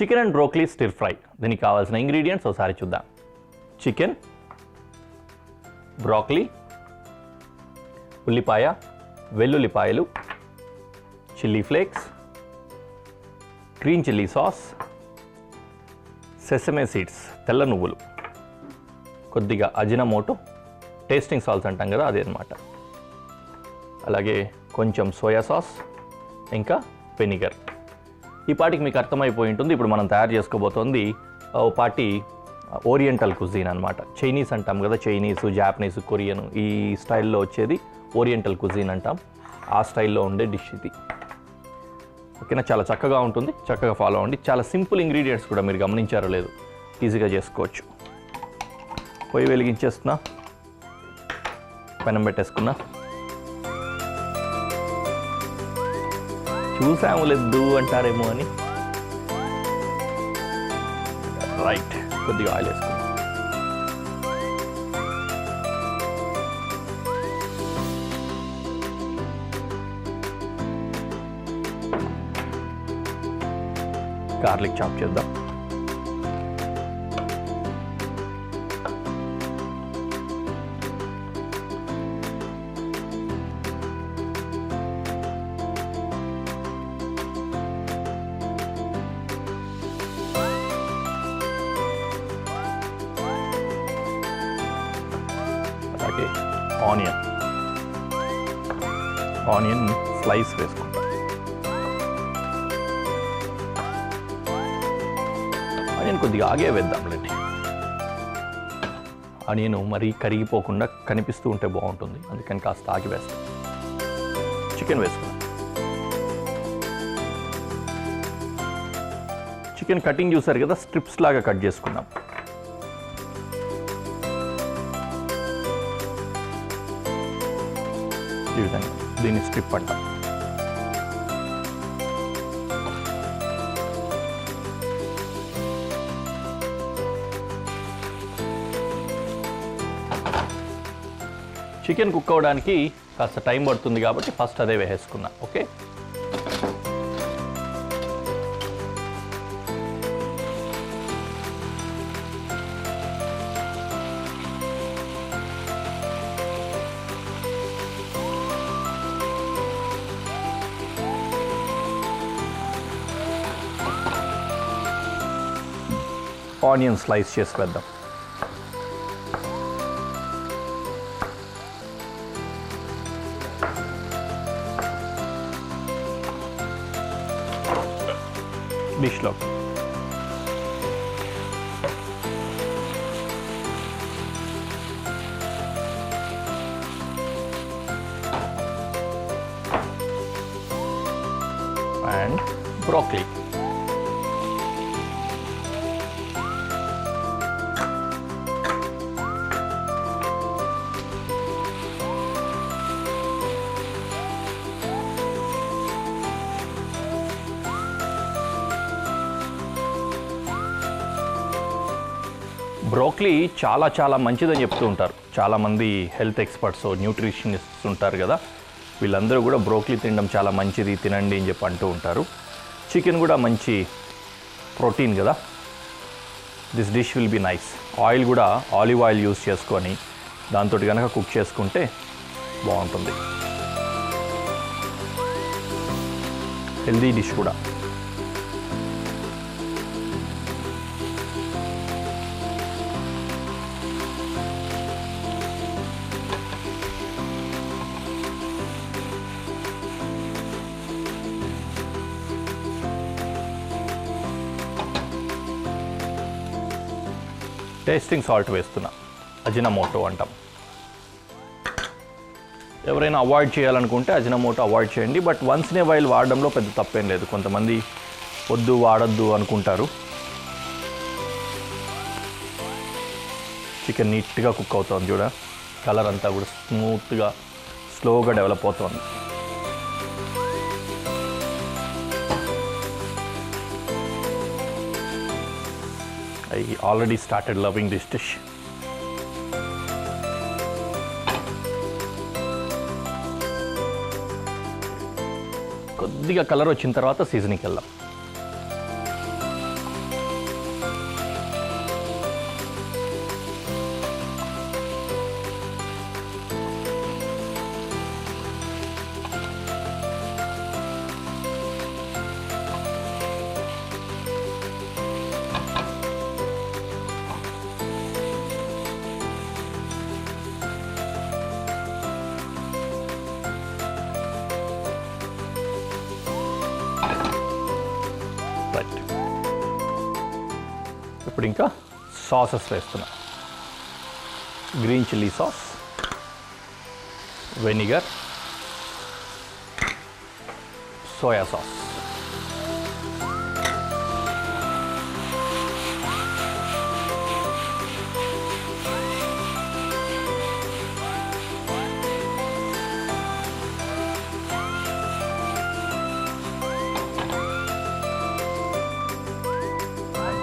Chicken and broccoli stir fry. దీనికి కావాల్సిన ingredients ఒకసారి చూద్దాం. చికెన్, బ్రోకలీ, ఉల్లిపాయ, వెల్లుల్లిపాయలు, chilli flakes, green chilli sauce, sesame seeds తెల్ల నువ్వులు, కొద్దిగా అజినమోటో, టేస్టింగ్ సాల్ట్స్ అంటాం కదా అదే అనమాట, అలాగే కొంచెం సోయా సాస్, ఇంకా వెనిగర్. ఈ పాటికి మీకు అర్థమైపోయి ఉంటుంది. ఇప్పుడు మనం తయారు చేసుకోబోతోంది ఓ పాటి ఓరియంటల్ కుజీన్ అనమాట. చైనీస్ అంటాం కదా, చైనీసు, జాపనీస్, కొరియన్, ఈ స్టైల్లో వచ్చేది ఓరియంటల్ కుజీన్ అంటాం. ఆ స్టైల్లో ఉండే డిష్ ఇది. ఓకేనా, చాలా చక్కగా ఉంటుంది, చక్కగా ఫాలో అవ్వండి. చాలా సింపుల్ ఇంగ్రీడియంట్స్ కూడా, మీరు గమనించారో లేదు, ఈజీగా చేసుకోవచ్చు. పొయ్యి వెలిగించేస్తున్నా, పెనం పెట్టేసుకున్నా. చూసాము లేదు అంటారేమో అని. రైట్, కొద్దిగా ఆయిల్ వేసుకున్నా. గార్లిక్ చాప్ చేద్దాం. అలాగే ఆనియన్ స్లైస్ వేసుకుంటాం. ఆనియన్ కొద్దిగా ఆగే వేద్దాంలేండి. ఆనియన్ మరీ కరిగిపోకుండా కనిపిస్తూ ఉంటే బాగుంటుంది, అందుకని కాస్త ఆగి వేస్తాం. చికెన్ వేసుకుందాం. చికెన్ కటింగ్ చూసారు కదా, స్ట్రిప్స్ లాగా కట్ చేసుకున్నాం. ఈ విధంగా దీన్ని స్ట్రిప్ అంటాం. చికెన్ కుక్ అవ్వడానికి కాస్త టైం పడుతుంది కాబట్టి ఫస్ట్ అదే వేసేసుకున్నా. ఓకే, ఆనియన్ స్లైస్ చేసి వేద్దాం. డిష్లో అండ్ బ్రోకలీ. బ్రోకలీ చాలా చాలా మంచిదని చెప్తూ ఉంటారు చాలామంది హెల్త్ ఎక్స్పర్ట్స్, న్యూట్రిషనిస్ట్స్ ఉంటారు కదా, వీళ్ళందరూ కూడా బ్రోకలీ తినడం చాలా మంచిది, తినండి అని చెప్పి అంటూ ఉంటారు. చికెన్ కూడా మంచి ప్రోటీన్ కదా. This dish will be nice. Oil కూడా ఆలివ్ ఆయిల్ యూస్ చేసుకొని దాంతో కనుక కుక్ చేసుకుంటే బాగుంటుంది. హెల్దీ డిష్ కూడా. టేస్టింగ్ సాల్ట్ వేస్తున్నా, అజినమోటో అంటాం. ఎవరైనా అవాయిడ్ చేయాలనుకుంటే అజినమోటో అవాయిడ్ చేయండి, but once in a while వాడడంలో పెద్ద తప్పేం లేదు. కొంతమంది వద్దు వాడద్దు అనుకుంటారు. చికెన్ నీట్గా కుక్ అవుతుంది చూడ, కలర్ అంతా కూడా స్మూత్గా స్లోగా డెవలప్ అవుతుంది. I already started loving this dish. కొద్దిగా కలర్ వచ్చిన తర్వాత సీజనింగ్కి వెళ్దాం. ఇప్పుడు ఇంకా సాసెస్ వేస్తున్నా. Green chilli sauce, vinegar, soya sauce.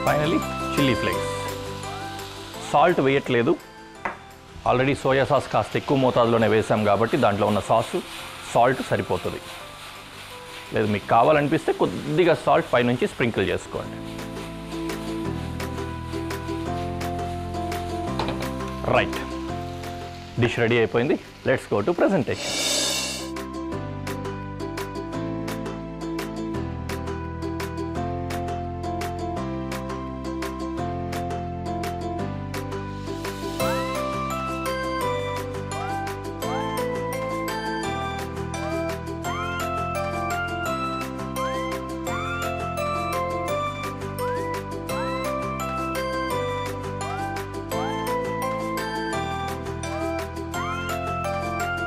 Finally chilli flakes. Salt వేయట్లేదు, ఆల్రెడీ సోయా సాస్ కాస్త ఎక్కువ మోతాదులోనే వేసాం కాబట్టి దాంట్లో ఉన్న సాల్ట్ సరిపోతుంది. లేదు మీకు కావాలనిపిస్తే కొద్దిగా సాల్ట్ పైనుంచి స్ప్రింకిల్ చేసుకోండి. రైట్, డిష్ రెడీ అయిపోయింది. Let's go to presentation.